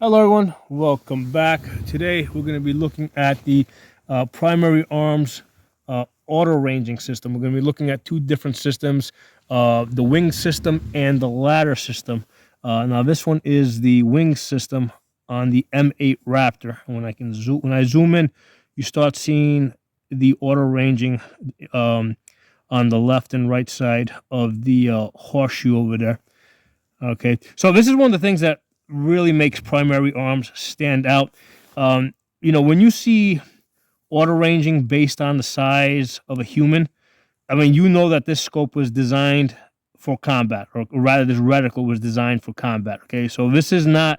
Hello everyone, welcome back. Today we're going to be looking at the primary arms auto ranging system. We're going to be looking at two different systems, the wing system and the ladder system. Now this one is the wing system on the M8 Raptor. When I zoom in, you start seeing the auto ranging on the left and right side of the horseshoe over there. Okay, so this is one of the things that really makes primary arms stand out. When you see auto ranging based on the size of a human, I mean, you know that this scope was designed for combat, or rather, this reticle was designed for combat. Okay, so this is not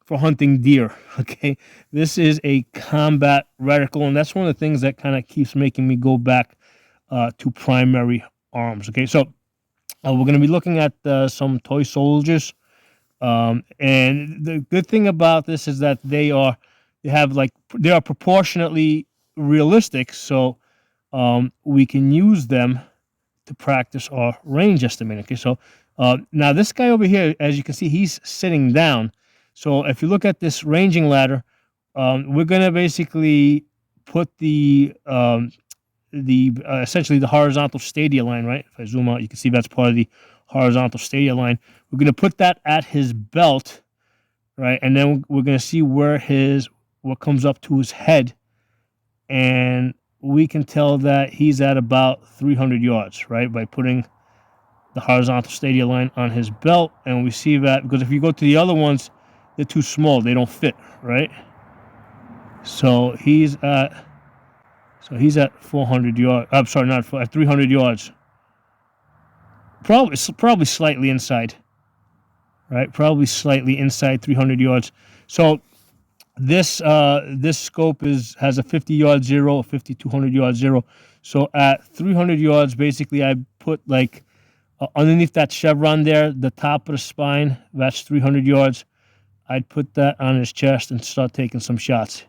for hunting deer. Okay, this is a combat reticle, and that's one of the things that kind of keeps making me go back to primary arms. Okay, so we're going to be looking at some toy soldiers. And the good thing about this is that they are proportionately realistic, so we can use them to practice our range estimating. Okay, so now this guy over here, as you can see, he's sitting down. So if you look at this ranging ladder, we're gonna basically put the essentially the horizontal stadia line, right? If I zoom out, you can see that's part of the horizontal stadia line. We're going to put that at his belt, right? And then we're going to see what comes up to his head. And we can tell that he's at about 300 yards, right? By putting the horizontal stadia line on his belt. And we see that because if you go to the other ones, they're too small. They don't fit, right? So he's at 400 yards. I'm sorry, at 300 yards. Probably slightly inside, right? Probably slightly inside 300 yards. So this scope has a 50-yard zero, a 5,200 yard zero. So at 300 yards, basically, I put like underneath that chevron there, the top of the spine. That's 300 yards. I'd put that on his chest and start taking some shots.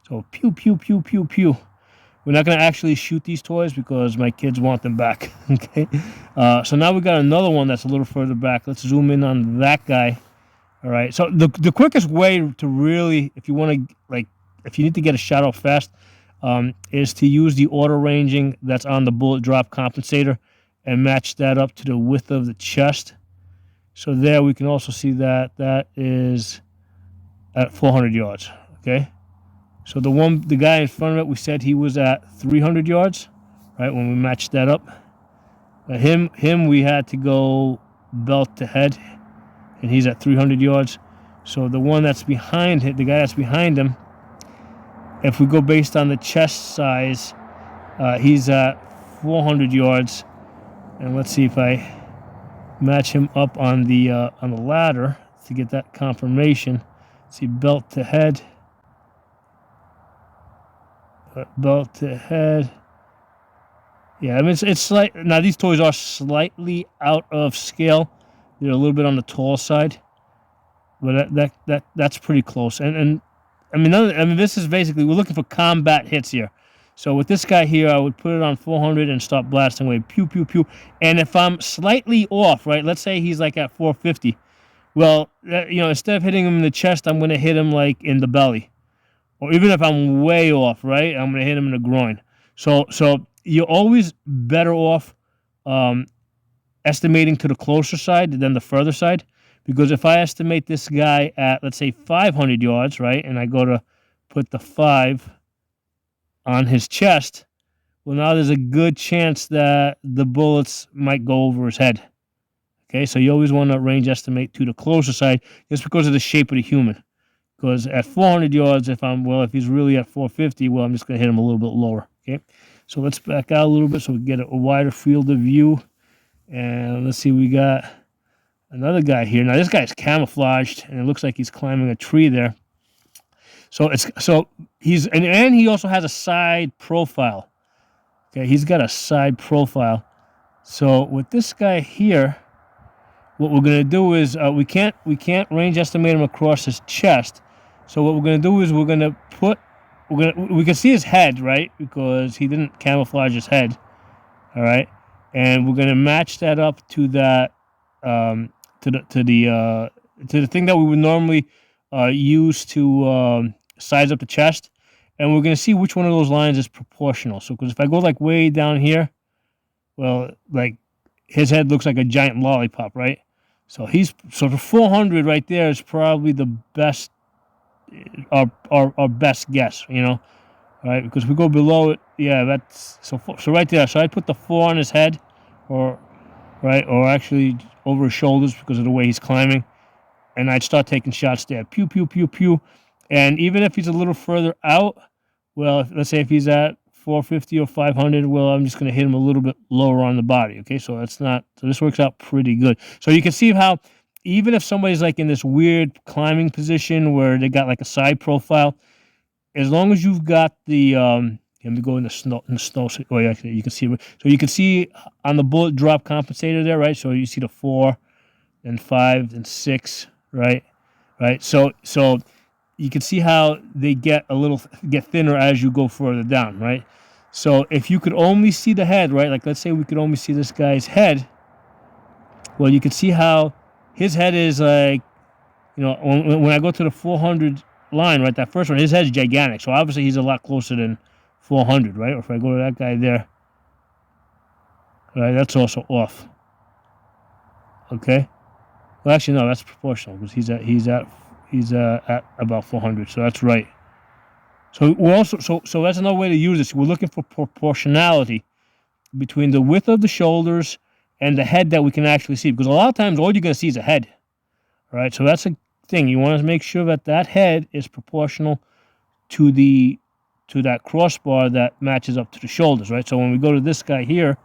So pew pew pew pew pew. We're not going to actually shoot these toys because my kids want them back. Okay. So now we got another one that's a little further back. Let's zoom in on that guy. All right. So the quickest way to really, if you need to get a shot off fast, is to use the auto ranging that's on the bullet drop compensator and match that up to the width of the chest. So there we can also see that is at 400 yards. Okay. So the guy in front of it, we said he was at 300 yards, right? When we matched that up, him we had to go belt to head, and he's at 300 yards. So the one that's behind him, the guy that's behind him, if we go based on the chest size, he's at 400 yards, and let's see if I match him up on the ladder to get that confirmation. See, belt to head. Belt to head. Yeah, I mean it's slight. Now these toys are slightly out of scale. They're a little bit on the tall side, but that's pretty close. And I mean this is basically, we're looking for combat hits here. So with this guy here, I would put it on 400 and start blasting away, pew pew pew. And if I'm slightly off, right? Let's say he's like at 450. Well, instead of hitting him in the chest, I'm going to hit him like in the belly. Or even if I'm way off, right, I'm going to hit him in the groin. So you're always better off estimating to the closer side than the further side. Because if I estimate this guy at, let's say, 500 yards, right, and I go to put the 5 on his chest, well, now there's a good chance that the bullets might go over his head. Okay, so you always want to range estimate to the closer side just because of the shape of the human. Because at 400 yards, if he's really at 450, well, I'm just going to hit him a little bit lower. Okay, so let's back out a little bit so we get a wider field of view. And let's see, we got another guy here. Now this guy's camouflaged, and it looks like he's climbing a tree there. So he also has a side profile. Okay, he's got a side profile. So with this guy here, what we're going to do is we can't range estimate him across his chest. So what we're going to do is we can see his head, right? Because he didn't camouflage his head. All right. And we're going to match that up to that to the thing that we would normally used to size up the chest, and we're going to see which one of those lines is proportional. So, because if I go like way down here, well, like his head looks like a giant lollipop, right? So for 400 right there is probably the best, our best guess, you know, right? Because we go below it, yeah, that's so right there. So I'd put the 4 on his head, or right, or actually over his shoulders because of the way he's climbing, and I'd start taking shots there. Pew, pew, pew, pew. And even if he's a little further out, well, let's say if he's at 450 or 500, well, I'm just going to hit him a little bit lower on the body, okay? So this works out pretty good. So you can see how even if somebody's like in this weird climbing position where they got like a side profile, as long as you've got the, let me go in the snow, oh, yeah, you can see, so you can see on the bullet drop compensator there, right? So you see the 4, then 5, then 6, right? So you can see how they get thinner as you go further down, right? So if you could only see the head, right? Like let's say we could only see this guy's head. Well, you can see how his head is like, you know, when I go to the 400 line, right? That first one, his head's gigantic. So obviously he's a lot closer than 400, right? Or if I go to that guy there, right? That's also off. Okay. Well, actually, no, that's proportional because he's at about 400, so that's right. So we're also so that's another way to use this. We're looking for proportionality between the width of the shoulders and the head that we can actually see, because a lot of times all you're going to see is a head, right? So that's a thing. You want to make sure that head is proportional to that crossbar that matches up to the shoulders, right? So when we go to this guy here,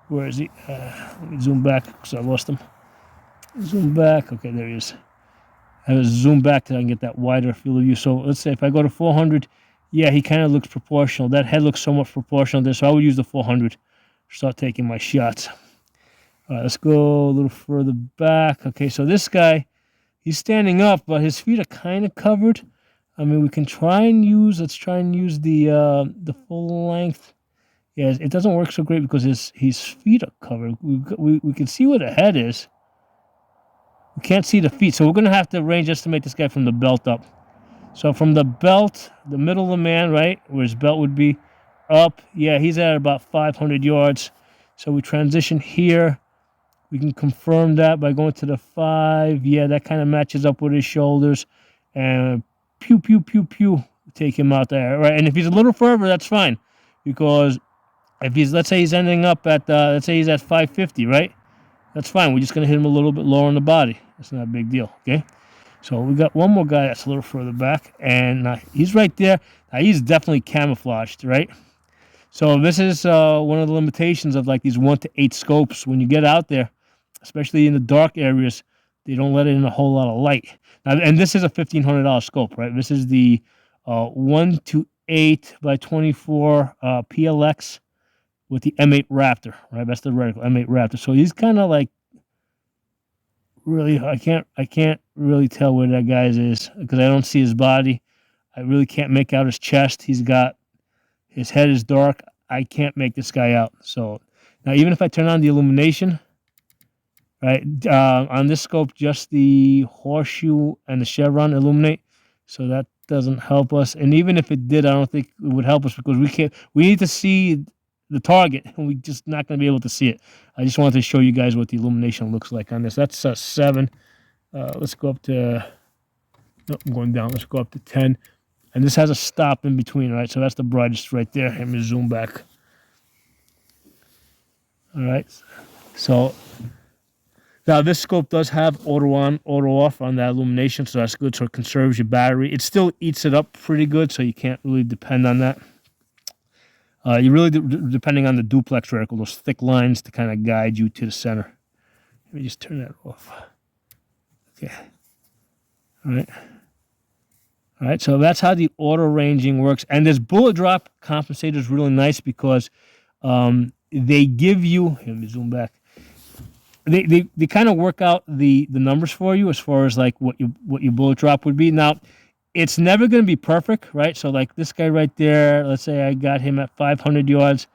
where is he? Let me zoom back because I lost him. Zoom back. Okay, there he is. I have to zoom back till I can get that wider field of view. So let's say if I go to 400, yeah, he kind of looks proportional. That head looks somewhat proportional there, so I would use the 400. Start taking my shots. All right, let's go a little further back. Okay, so this guy, he's standing up, but his feet are kind of covered. I mean, let's try and use the full length. Yeah, it doesn't work so great because his feet are covered. We can see where the head is. We can't see the feet, so we're going to have to range estimate this guy from the belt up. So from the belt, the middle of the man, right, where his belt would be, up, yeah, he's at about 500 yards. So we transition here. We can confirm that by going to the 5. Yeah, that kind of matches up with his shoulders. And pew, pew, pew, pew, take him out there, right? And if he's a little further, that's fine. Because if let's say he's ending up at, let's say he's at 550, right? That's fine. We're just going to hit him a little bit lower on the body. That's not a big deal, okay? So we got one more guy that's a little further back, and he's right there. Now, he's definitely camouflaged, right? So this is one of the limitations of like these 1 to 8 scopes. When you get out there, especially in the dark areas, they don't let in a whole lot of light. Now, and this is a $1,500 scope, right? This is the 1 to 8 by 24 PLX with the M8 Raptor, right? That's the reticle, M8 Raptor. So he's kind of like, really, I can't really tell where that guy's is because I don't see his body. I really can't make out his chest. His head is dark. I can't make this guy out. So now even if I turn on the illumination, right, on this scope, just the horseshoe and the chevron illuminate. So that doesn't help us. And even if it did, I don't think it would help us because we need to see the target, and we're just not going to be able to see it. I just wanted to show you guys what the illumination looks like on this. That's 7. Let's go up to, nope, I'm going down. Let's go up to 10. And this has a stop in between, right? So that's the brightest right there. Let me zoom back. All right. So now this scope does have auto on, auto off on that illumination, so that's good. So it conserves your battery. It still eats it up pretty good, so you can't really depend on that. You really depending on the duplex reticle, those thick lines to kind of guide you to the center. Let me just turn that off. Okay. All right. All right. So that's how the auto ranging works. And this bullet drop compensator is really nice because they give you. Let me zoom back. They kind of work out the numbers for you as far as like what your bullet drop would be. Now, it's never going to be perfect, right? So like this guy right there, let's say I got him at 500 yards.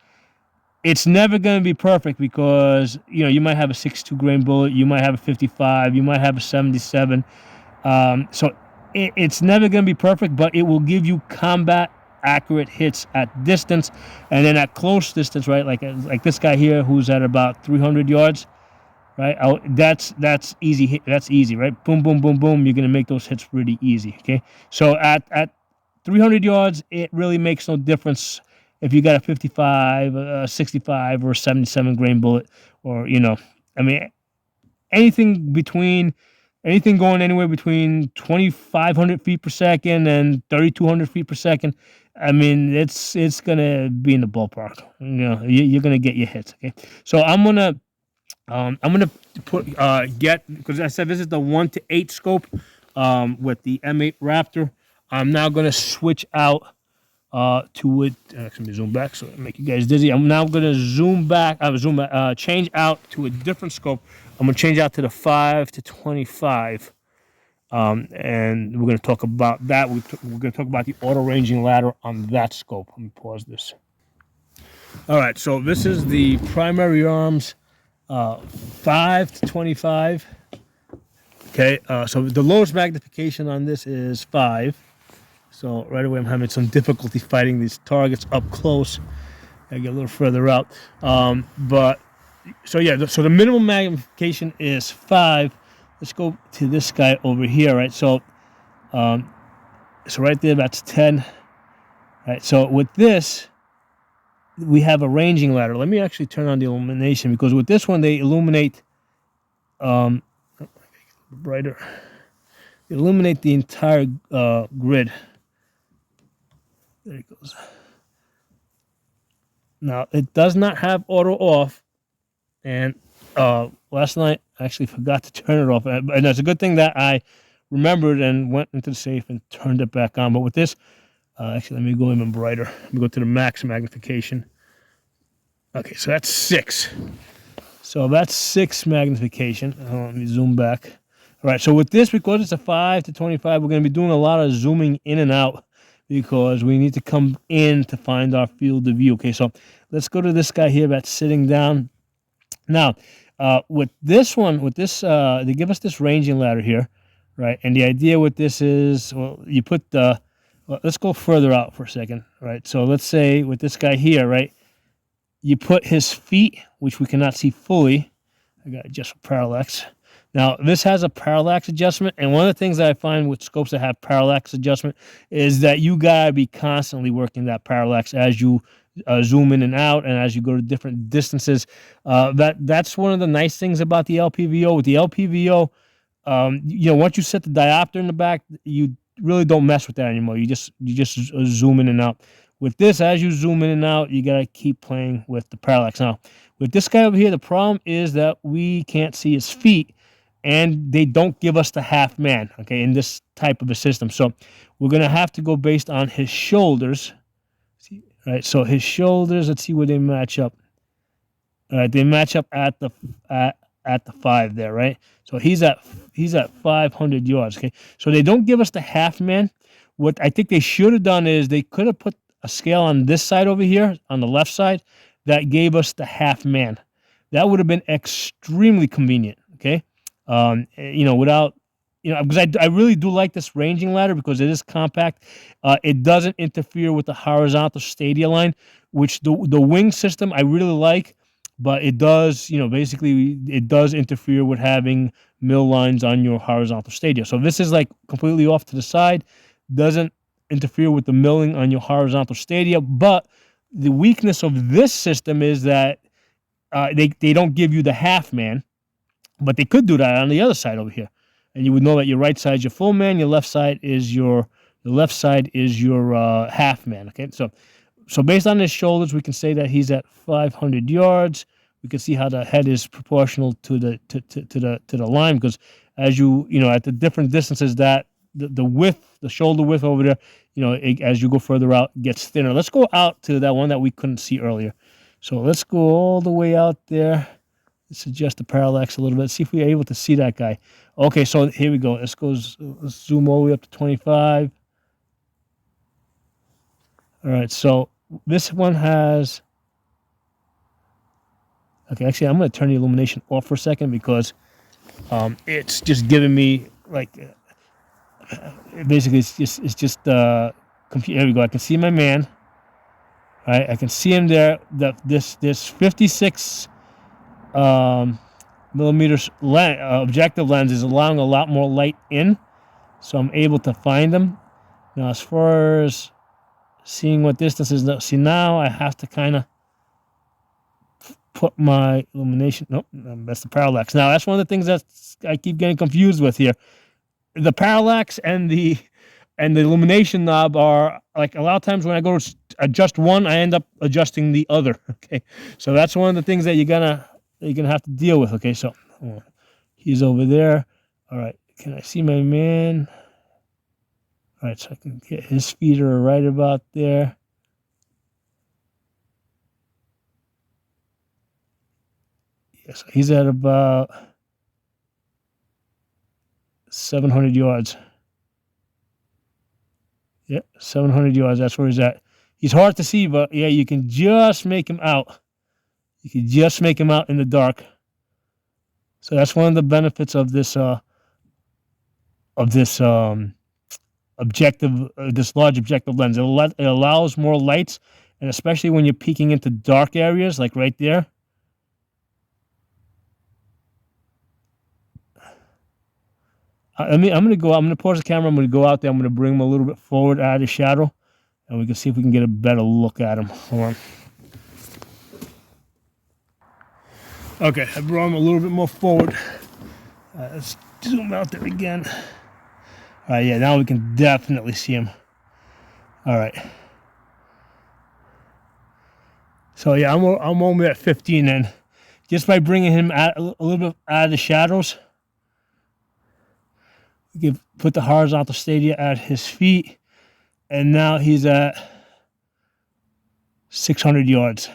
It's never going to be perfect because, you know, you might have a 62 grain bullet, you might have a 55, you might have a 77. So it's never going to be perfect, but it will give you combat accurate hits at distance, and then at close distance, right? Like this guy here, who's at about 300 yards, right? That's easy. That's easy, right? Boom, boom, boom, boom. You're going to make those hits really easy. Okay, so at 300 yards, it really makes no difference if you got a 55, a 65, or a 77 grain bullet, or I mean, anything going anywhere between 2,500 feet per second and 3,200 feet per second. I mean, it's gonna be in the ballpark. You're gonna get your hits. Okay, so I'm gonna put because I said this is the 1-8 scope with the M8 Raptor. I'm now gonna switch out to it. Let me zoom back so I make you guys dizzy. I'm now gonna change out to a different scope. I'm gonna change out to the 5-25, and we're gonna talk about that. We're gonna talk about the auto ranging ladder on that scope. Let me pause this. All right, so this is the Primary Arms 5-25. Okay, so the lowest magnification on this is 5. So right away I'm having some difficulty fighting these targets up close. I get a little further out. But so yeah, so the minimum magnification is 5. Let's go to this guy over here, right? So right there, that's 10. Right, so with this, we have a ranging ladder. Let me actually turn on the illumination, because with this one, they illuminate brighter. They illuminate the entire grid. There it goes. Now, it does not have auto off, and last night I actually forgot to turn it off, and it's a good thing that I remembered and went into the safe and turned it back on. But with this, actually, let me go even brighter. Let me go to the max magnification. Okay, so that's 6. So that's 6 magnification. Let me zoom back. All right, so with this, because it's a 5-25, we're going to be doing a lot of zooming in and out, because we need to come in to find our field of view. Okay, so let's go to this guy here that's sitting down. Now, with this one, they give us this ranging ladder here, right? And the idea with this is, well, you put let's go further out for a second, right? So let's say with this guy here, right, you put his feet, which we cannot see fully. I got to adjust for parallax. Now, this has a parallax adjustment, and one of the things that I find with scopes that have parallax adjustment is that you got to be constantly working that parallax as you zoom in and out, and as you go to different distances. That's one of the nice things about the LPVO. With the LPVO, once you set the diopter in the back, you really don't mess with that anymore. You just zoom in and out. With this, as you zoom in and out, you got to keep playing with the parallax. Now, with this guy over here, the problem is that we can't see his feet, and they don't give us the half man, okay, in this type of a system. So we're going to have to go based on his shoulders. Right, so his shoulders, let's see where they match up. All right, they match up at the 5 there, right? So he's at 500 yards, okay? So they don't give us the half man. What I think they should have done is they could have put a scale on this side over here, on the left side, that gave us the half man. That would have been extremely convenient, okay? Without, because I really do like this ranging ladder because it is compact. It doesn't interfere with the horizontal stadia line, which the wing system I really like, but it does, basically it does interfere with having mill lines on your horizontal stadia. So this is like completely off to the side, doesn't interfere with the milling on your horizontal stadia. But the weakness of this system is that they don't give you the half man, but they could do that on the other side over here. And you would know that your right side is your full man, your left side is your half man. Okay, so based on his shoulders, we can say that he's at 500 yards. We can see how the head is proportional to the line, because as at the different distances, that the width, the shoulder width over there, as you go further out, gets thinner. Let's go out to that one that we couldn't see earlier. So let's go all the way out there. Let's adjust the parallax a little bit. See if we're able to see that guy. Okay, so here we go. Let's zoom all the way up to 25. All right, so this one has... Okay, actually, I'm going to turn the illumination off for a second because it's just giving me, like... Basically, it's just computer. There we go. I can see my man. Right, I can see him there. This 56 millimeters objective lens is allowing a lot more light in, so I'm able to find him. Now, as far as seeing what distance is, see now I have to kind of put my illumination. Nope, that's the parallax. Now that's one of the things that I keep getting confused with here. The parallax and the illumination knob are like, a lot of times when I go to adjust one, I end up adjusting the other. Okay, so that's one of the things that you're gonna have to deal with. Okay, so he's over there. All right, can I see my man? All right, so I can get his feet are right about there. Yes, he's at about 700 yards. Yeah, 700 yards. That's where he's at. He's hard to see, but yeah, you can just make him out. You can just make him out in the dark. So that's one of the benefits of this objective, this large objective lens. It allows more lights, and especially when you're peeking into dark areas, like right there. I'm gonna pause the camera. I'm gonna go out there. I'm gonna bring him a little bit forward out of the shadow, and we can see if we can get a better look at him. Hold on. Okay, I brought him a little bit more forward. Let's zoom out there again. All right, yeah, now we can definitely see him. All right. So yeah, I'm only at 15 then, just by bringing him out, a little bit out of the shadows. We can put the horizontal stadia at his feet, and now he's at 600 yards.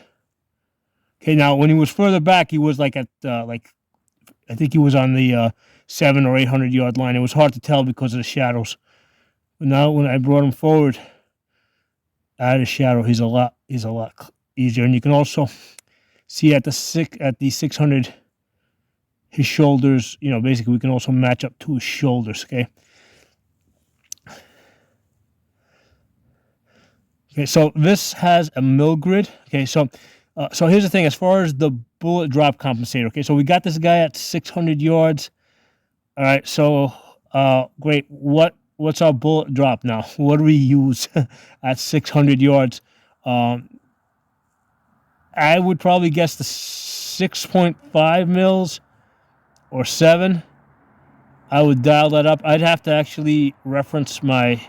Okay, now when he was further back, he was like at I think he was on the 700 or 800 yard line. It was hard to tell because of the shadows. But now when I brought him forward out of the shadow, he's a lot easier. And you can also see at the 600, his shoulders. You know, basically we can also match up to his shoulders. Okay. Okay, so this has a mill grid. Okay, so here's the thing. As far as the bullet drop compensator, okay, so we got this guy at 600 yards. All right, so great. What's our bullet drop now? What do we use at 600 yards? I would probably guess the 6.5 mils or 7. I would dial that up. I'd have to actually reference my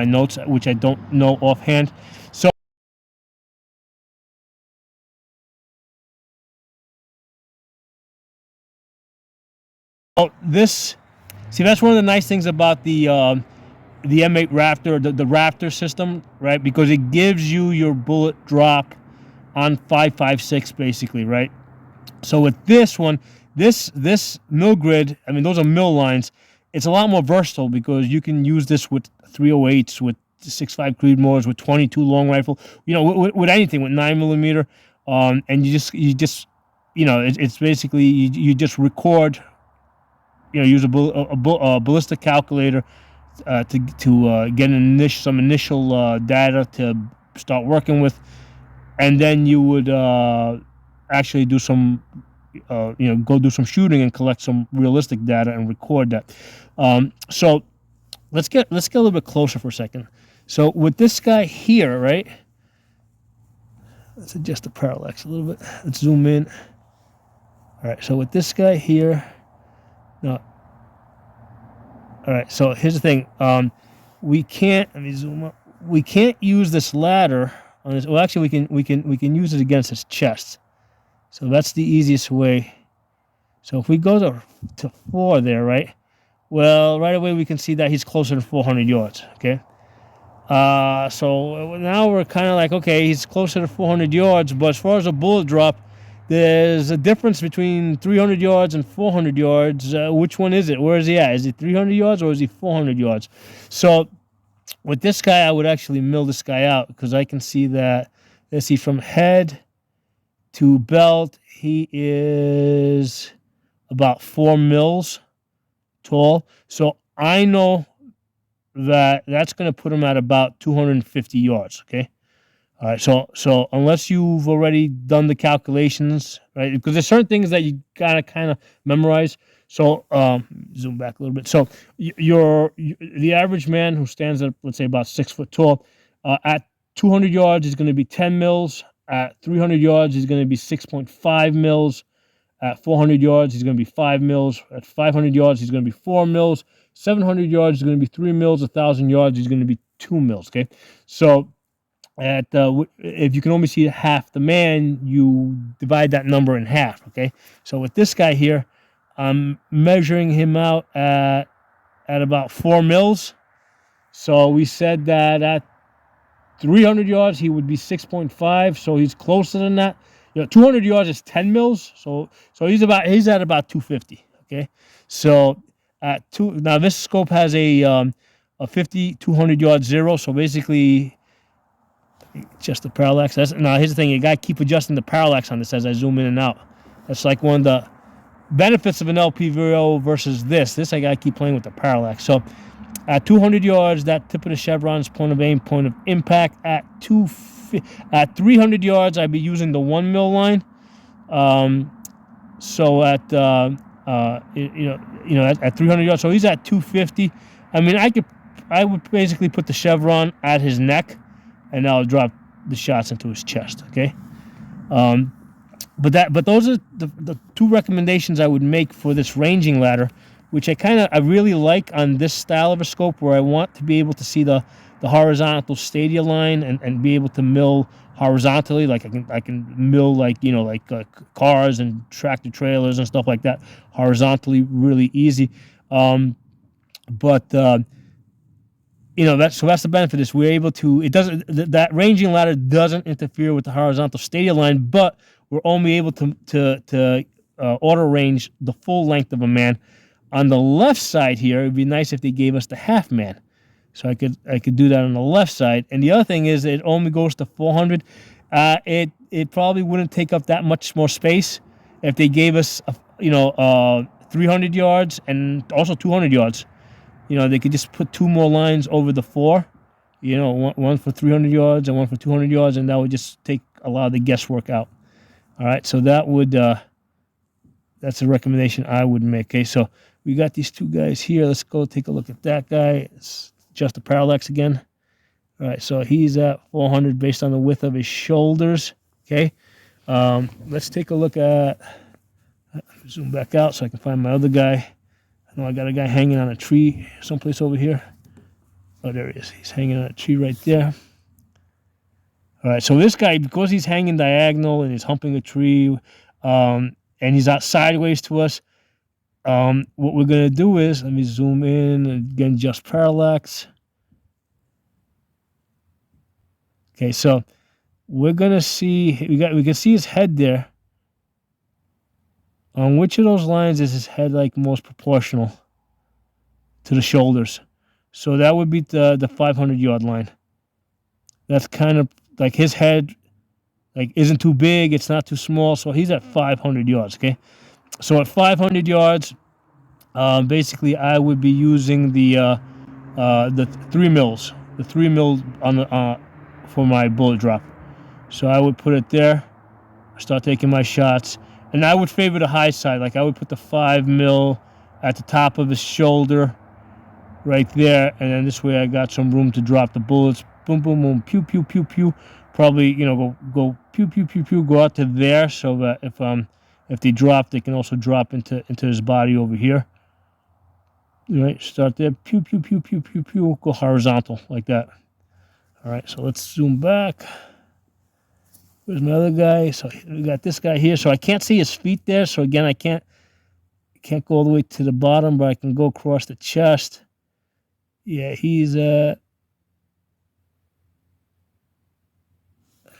notes, which I don't know offhand. So that's one of the nice things about the M8 Raptor, the Raptor system, right? Because it gives you your bullet drop on 5.56 basically, right? So with this one, this mill grid, I mean, those are mill lines. It's a lot more versatile because you can use this with 308s, with 6.5 Creedmoors, with 22 long rifle, you know, with anything, with 9mm, and you just, you know, it's basically you just record, you know, use a ballistic calculator to get some initial data to start working with, and then you would actually do some go do some shooting and collect some realistic data and record that. So let's get a little bit closer for a second. So with this guy here, right? Let's adjust the parallax a little bit. Let's zoom in. All right. So with this guy here, no. All right. So here's the thing. We can't. Let me zoom up. We can't use this ladder on this. Well, actually, we can use it against his chest. So that's the easiest way. So if we go to 4 there, right? Well, right away we can see that he's closer to 400 yards, okay? So now we're kind of like, okay, he's closer to 400 yards, but as far as a bullet drop, there's a difference between 300 yards and 400 yards. Which one is it? Where is he at? Is he 300 yards or is he 400 yards? So with this guy, I would actually mill this guy out because I can see that, let's see, from head to belt, he is about 4 mils. tall. So I know that that's going to put him at about 250 yards. Okay. All right. So unless you've already done the calculations, right? Because there's certain things that you gotta kind of memorize. So zoom back a little bit. So the average man who stands at, let's say, about 6 foot tall, at 200 yards is going to be 10 mils. At 300 yards is going to be 6.5 mils. At 400 yards, he's going to be 5 mils. At 500 yards, he's going to be 4 mils. 700 yards is going to be 3 mils. 1,000 yards, he's going to be 2 mils. Okay, so if you can only see half the man, you divide that number in half. Okay, so with this guy here, I'm measuring him out at about 4 mils. So we said that at 300 yards he would be 6.5. So he's closer than that. 200 yards is 10 mils. So he's at about 250. Okay, so now this scope has a 50 200 yard zero. So basically, just the parallax. Now here's the thing: you gotta keep adjusting the parallax on this as I zoom in and out. That's like one of the benefits of an LPVO versus this. I gotta keep playing with the parallax. So at 200 yards, that tip of the chevron's point of aim, point of impact. At 300 yards, I'd be using the 1 mil line. So at 300 yards, so he's at 250. I mean, I would basically put the chevron at his neck, and I'll drop the shots into his chest. Okay. But those are the two recommendations I would make for this ranging ladder, which I really like on this style of a scope, where I want to be able to see the horizontal stadia line and be able to mill horizontally. Like I can mill like cars and tractor trailers and stuff like that horizontally really easy. That's the benefit is we're able to, that ranging ladder doesn't interfere with the horizontal stadia line, but we're only able to auto range the full length of a man. On the left side here, it'd be nice if they gave us the half man. So I could do that on the left side. And the other thing is it only goes to 400. It probably wouldn't take up that much more space if they gave us 300 yards and also 200 yards. They could just put 2 more lines over the 4. One for 300 yards and one for 200 yards, and that would just take a lot of the guesswork out. All right, so that's a recommendation I would make. Okay, so we got these two guys here. Let's go take a look at that guy. It's just the parallax again. All right, so he's at 400 based on the width of his shoulders. Okay, let's take a look at. Zoom back out so I can find my other guy. I know I got a guy hanging on a tree someplace over here. Oh, there he is. He's hanging on a tree right there. All right, so this guy, because he's hanging diagonal and he's humping a tree, and he's out sideways to us, what we're going to do is, let me zoom in, again, just parallax. Okay, so we're going to see, we can see his head there. On which of those lines is his head like most proportional to the shoulders? So that would be the 500-yard line. That's kind of like his head isn't too big, it's not too small, so he's at 500 yards, okay? So at 500 yards, basically I would be using the 3 mils, the 3 mil on the for my bullet drop. So I would put it there, start taking my shots, and I would favor the high side. Like I would put the 5 mil at the top of his shoulder, right there, and then this way I got some room to drop the bullets. Boom, boom, boom, pew, pew, pew, pew. Probably, go pew, pew, pew, pew, go out to there, so that if they drop, they can also drop into his body over here. All right, start there, pew, pew, pew, pew, pew, pew, go horizontal like that. All right, so let's zoom back. There's my other guy. So we got this guy here. So I can't see his feet there. So again, I can't go all the way to the bottom, but I can go across the chest. Yeah, he's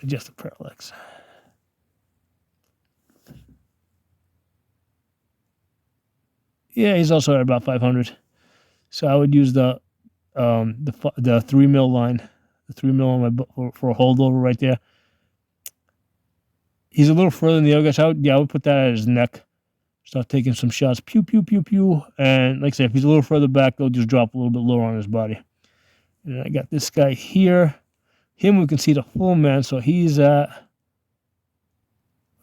just a parallax. Yeah, he's also at about 500. So I would use the 3 mil line, the 3 mil on my for a holdover right there. He's a little further than the other guy. So I would put that at his neck. start taking some shots. Pew, pew, pew, pew. And like I said, if he's a little further back, they'll just drop a little bit lower on his body. And I got this guy here. Him, we can see the full man. So he's at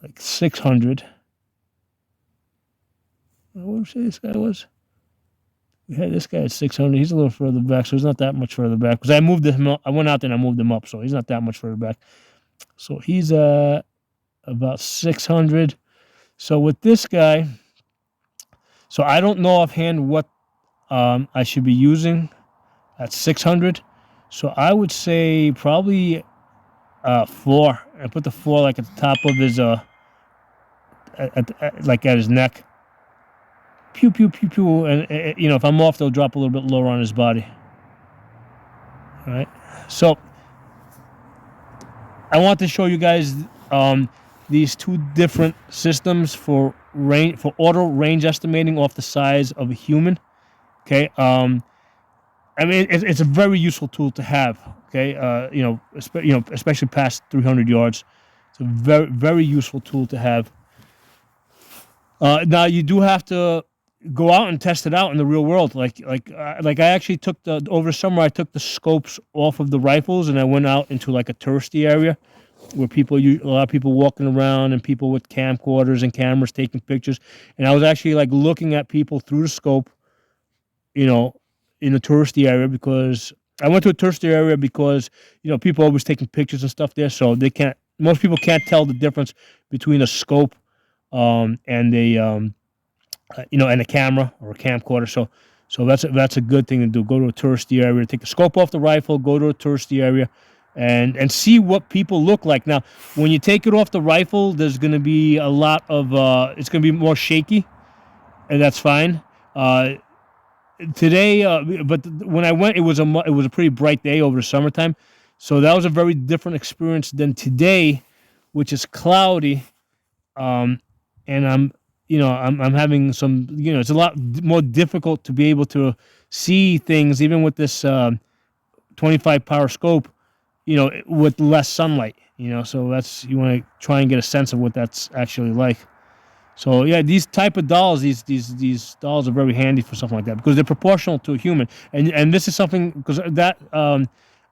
like 600. What did we say this guy was? We had this guy at 600. He's a little further back, so he's not that much further back. Because I moved him up. I went out there and I moved him up, so he's not that much further back. So he's about 600. So with this guy, so I don't know offhand what I should be using at 600. So I would say probably 4. I put the 4 like at the top of his like at his neck. Pew, pew, pew, pew. And, you know, if I'm off, they'll drop a little bit lower on his body. All right. So I want to show you guys these two different systems for auto range estimating off the size of a human. Okay. I mean, it's a very useful tool to have. Okay. You know, especially past 300 yards. It's a very, very useful tool to have. Now you do have to go out and test it out in the real world. Like I actually took over the summer, I took the scopes off of the rifles and I went out into like a touristy area where a lot of people walking around and people with camcorders and cameras taking pictures. And I was actually like looking at people through the scope, you know, in the touristy area, because I went to a touristy area because, you know, people always taking pictures and stuff there. So most people can't tell the difference between a scope and a, you know, and a camera or a camcorder. So that's a good thing to do. Go to a touristy area, take the scope off the rifle, go to a touristy area, and see what people look like. Now, when you take it off the rifle, there's going to be a lot of it's going to be more shaky, and that's fine. Today, but when I went, it was a pretty bright day over the summertime, so that was a very different experience than today, which is cloudy, and I'm having some, you know, it's a lot more difficult to be able to see things even with this 25 power scope, you know, with less sunlight, you know. So you want to try and get a sense of what that's actually like. So yeah, these type of dolls, these dolls are very handy for something like that because they're proportional to a human. And this is something, because that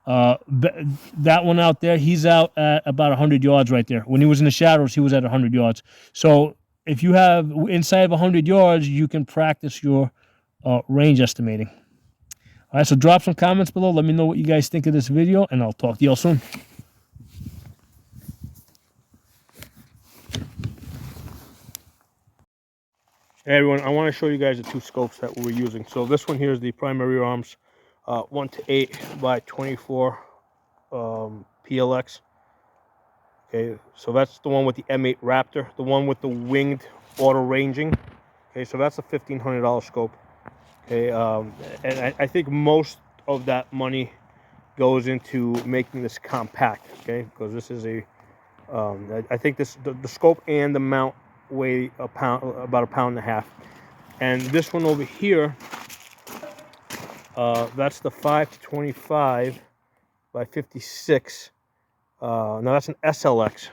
one out there, he's out at about 100 yards right there. When he was in the shadows, he was at 100 yards. So if you have inside of 100 yards, you can practice your range estimating. All right, so drop some comments below. Let me know what you guys think of this video, and I'll talk to you all soon. Hey everyone, I want to show you guys the two scopes that we're using. So this one here is the Primary Arms 1:8 by 24 PLX. Okay, so that's the one with the M8 Raptor, the one with the winged auto ranging. Okay, so that's a $1,500 scope. Okay, and I think most of that money goes into making this compact. Okay, because this is I think the scope and the mount weigh about a pound and a half. And this one over here, that's the 5-25 by 56. Now that's an SLX.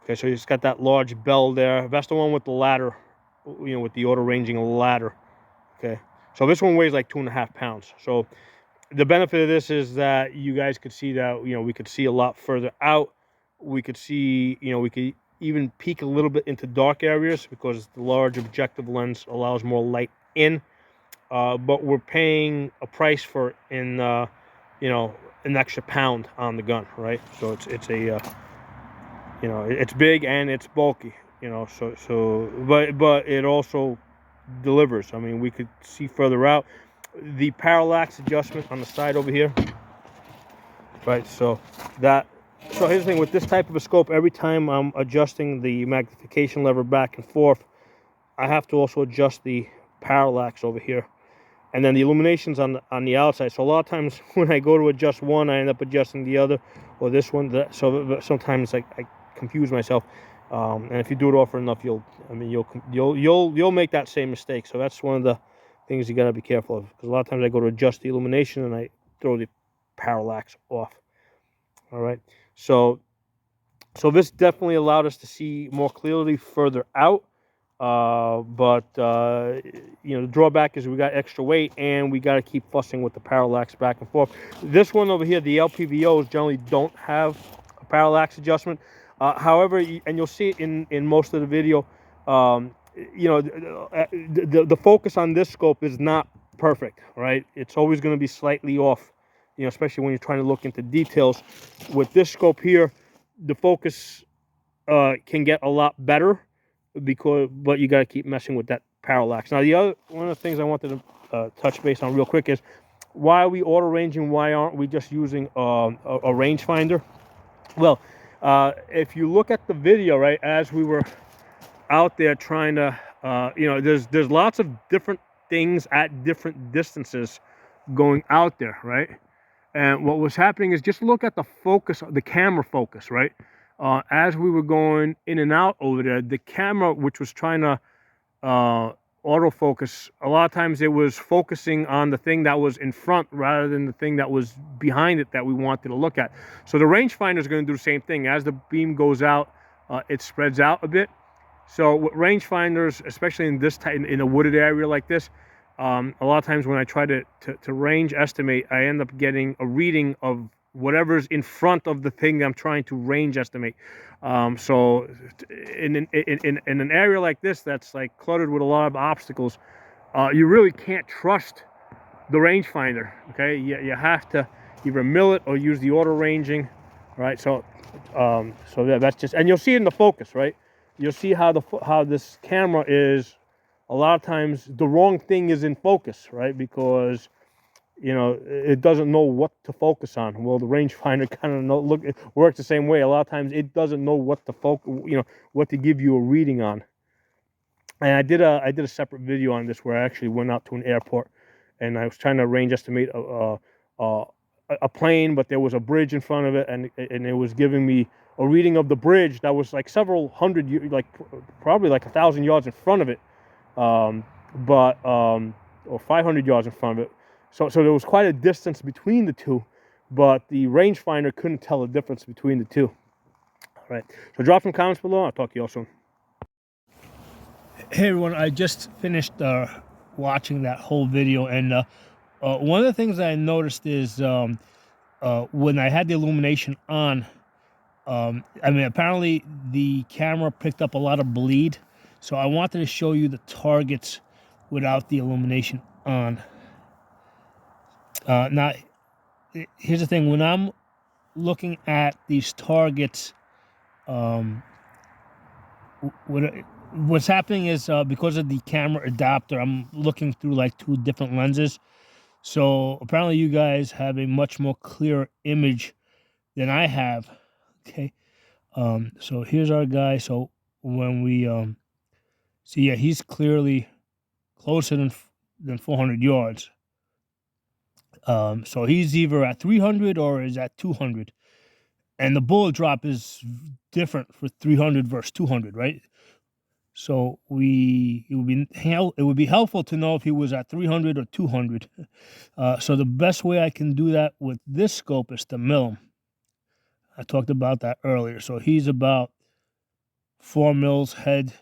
Okay, so it's got that large bell there. That's the one with the ladder, you know, with the auto ranging ladder. Okay, so this one weighs like 2.5 pounds. So the benefit of this is that you guys could see that, you know, we could see a lot further out. We could see, you know, we could even peek a little bit into dark areas because the large objective lens allows more light in. But we're paying a price for you know, an extra pound on the gun, right? So it's a you know, it's big and it's bulky, you know. But it also delivers. I mean, we could see further out. The parallax adjustment on the side over here, right? So here's the thing with this type of a scope. Every time I'm adjusting the magnification lever back and forth, I have to also adjust the parallax over here, and then the illumination's on the outside. So a lot of times when I go to adjust one, I end up adjusting the other, or this one. So sometimes I confuse myself. And if you do it often enough, you'll make that same mistake. So that's one of the things you got to be careful of, because a lot of times I go to adjust the illumination and I throw the parallax off. All right, so this definitely allowed us to see more clearly further out. But you know, the drawback is we got extra weight and we got to keep fussing with the parallax back and forth. This one over here, the LPVOs generally don't have a parallax adjustment. However, and you'll see it in most of the video, um, you know, the focus on this scope is not perfect, right? It's always going to be slightly off, you know, especially when you're trying to look into details. With this scope here, the focus can get a lot better, but you got to keep messing with that parallax. Now, one of the things I wanted to touch base on real quick is why are we auto ranging? Why aren't we just using a rangefinder? Well, if you look at the video, right, as we were out there trying to, you know, there's lots of different things at different distances going out there, right? And what was happening is just look at the focus, the camera focus, right? As we were going in and out over there, the camera, which was trying to autofocus, a lot of times it was focusing on the thing that was in front rather than the thing that was behind it that we wanted to look at. So the rangefinder is going to do the same thing. As the beam goes out, it spreads out a bit. So with rangefinders, especially in this type, in a wooded area like this, a lot of times when I try to range estimate, I end up getting a reading of whatever's in front of the thing I'm trying to range estimate. So in an area like this that's like cluttered with a lot of obstacles, you really can't trust the rangefinder. Okay, you have to either mill it or use the auto ranging, right? So that's just, and you'll see it in the focus, right? You'll see how this camera is. A lot of times the wrong thing is in focus, right? Because, you know, it doesn't know what to focus on. Well, the rangefinder kind of it works the same way. A lot of times it doesn't know what to focus, you know, what to give you a reading on. And I did a separate video on this where I actually went out to an airport and I was trying to range estimate a plane, but there was a bridge in front of it, and it was giving me a reading of the bridge that was like several hundred, like probably like 1,000 yards in front of it. Or 500 yards in front of it. So there was quite a distance between the two, but the rangefinder couldn't tell the difference between the two. All right. So drop some comments below. I'll talk to you all soon. Hey everyone, I just finished watching that whole video, and one of the things that I noticed is when I had the illumination on, I mean, apparently the camera picked up a lot of bleed. So I wanted to show you the targets without the illumination on. Now, here's the thing. When I'm looking at these targets, what's happening is because of the camera adapter, I'm looking through like two different lenses. So apparently you guys have a much more clear image than I have. Okay. So here's our guy. So when we... So yeah, he's clearly closer than 400 yards. So he's either at 300 or is at 200. And the bullet drop is different for 300 versus 200, right? So it would be helpful to know if he was at 300 or 200. So the best way I can do that with this scope is to mill him. I talked about that earlier. So he's about 4 mils head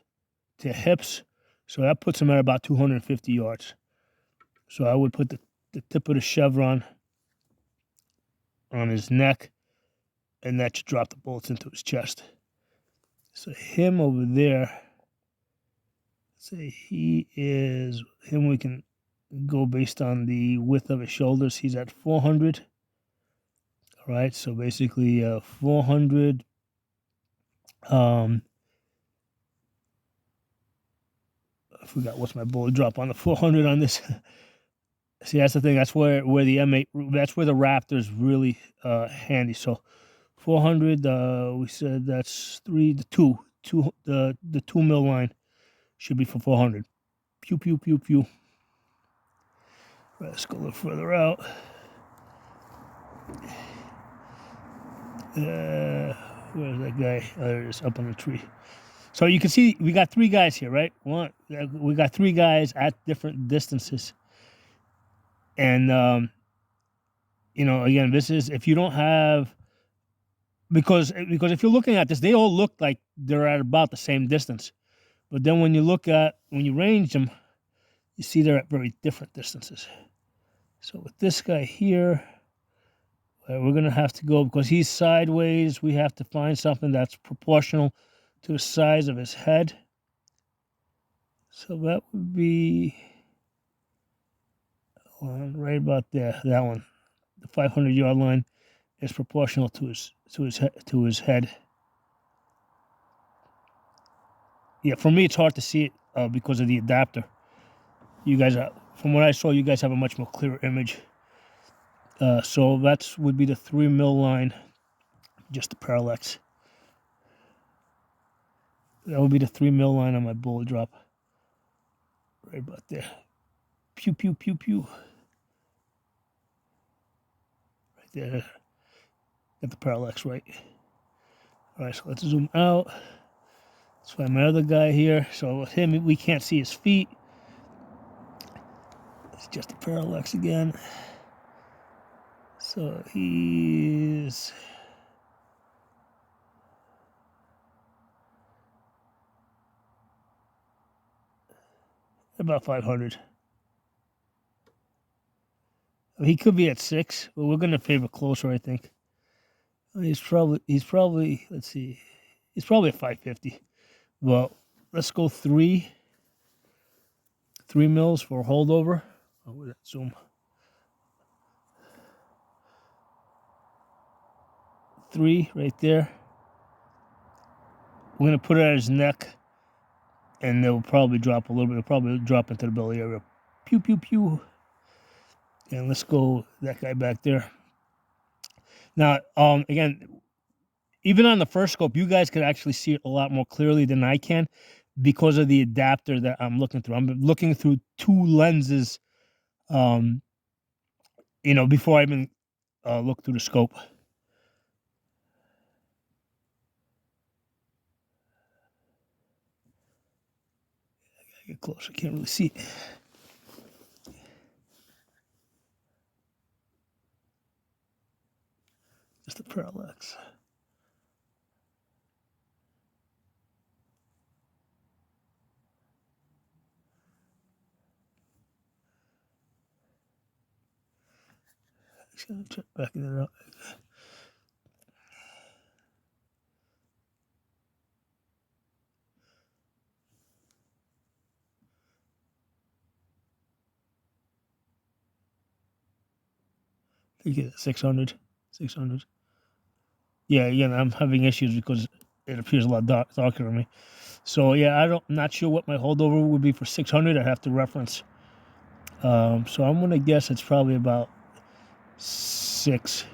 to hips, so that puts him at about 250 yards. So I would put the tip of the chevron on his neck, and that should drop the bullets into his chest. So him over there, say him we can go based on the width of his shoulders. He's at 400. All right, so basically 400. I forgot what's my bullet drop on the 400 on this. See, that's the thing. That's where the M8, that's where the Raptor's really handy. So 400, we said that's the 2 mil line should be for 400. Pew, pew, pew, pew. Let's go a little further out. Where's that guy? There it is, up on the tree. So you can see we got 3 guys here, right? We got 3 guys at different distances. And, you know, again, this is, if you don't have, because if you're looking at this, they all look like they're at about the same distance. But then when you range them, you see they're at very different distances. So with this guy here, we're going to have to go, because he's sideways, we have to find something that's proportional to the size of his head. So that would be right about there, that one. The 500-yard line is proportional to his head. Yeah, for me it's hard to see it because of the adapter. You guys, from what I saw, you guys have a much more clear image. So that would be the 3 mil line, just the parallax. That would be the 3 mil line on my bullet drop. Right about there. Pew, pew, pew, pew. Right there. Got the parallax right. All right, so let's zoom out. Let's find my other guy here. So with him, we can't see his feet. It's just the parallax again. So he's about 500. He could be at 6, but we're gonna favor closer, I think. He's probably let's see, he's probably at 550. Well, let's go 3 mils for a holdover. Oh, with that zoom. 3 right there. We're gonna put it at his neck, and they'll probably drop a little bit. It'll probably drop into the belly area. Pew pew pew. And let's go that guy back there. Now, again, even on the first scope, you guys could actually see it a lot more clearly than I can because of the adapter that I'm looking through. I'm looking through 2 lenses, before I even look through the scope. I get close. I can't really see it. Just the parallax. Just gonna check backing it out. You get 600. Yeah, again, I'm having issues because it appears a lot darker to me. So yeah, I'm not sure what my holdover would be for 600. I have to reference. So I'm gonna guess it's probably about 6.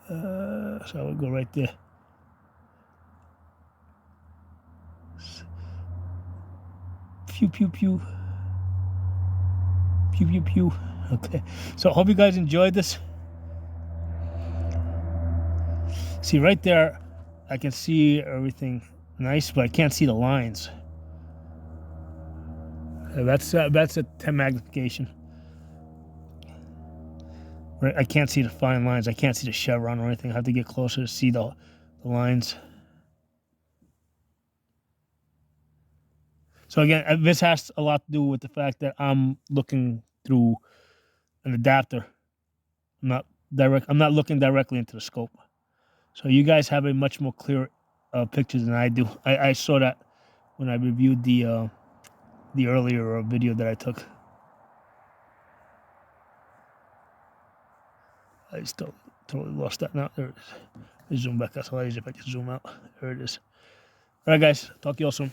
So I would go right there. Pew pew pew. Pew pew pew. Okay. So I hope you guys enjoyed this. See right there, I can see everything nice, but I can't see the lines. That's a 10 magnification. Right, I can't see the fine lines. I can't see the chevron or anything. I have to get closer to see the lines. So again, this has a lot to do with the fact that I'm looking through an adapter. I'm not looking directly into the scope. So you guys have a much more clear picture than I do. I saw that when I reviewed the earlier video that I took. I just totally lost that now. There it is. Let's zoom back. That's how easy if I can zoom out. There it is. All right, guys. Talk to you all soon.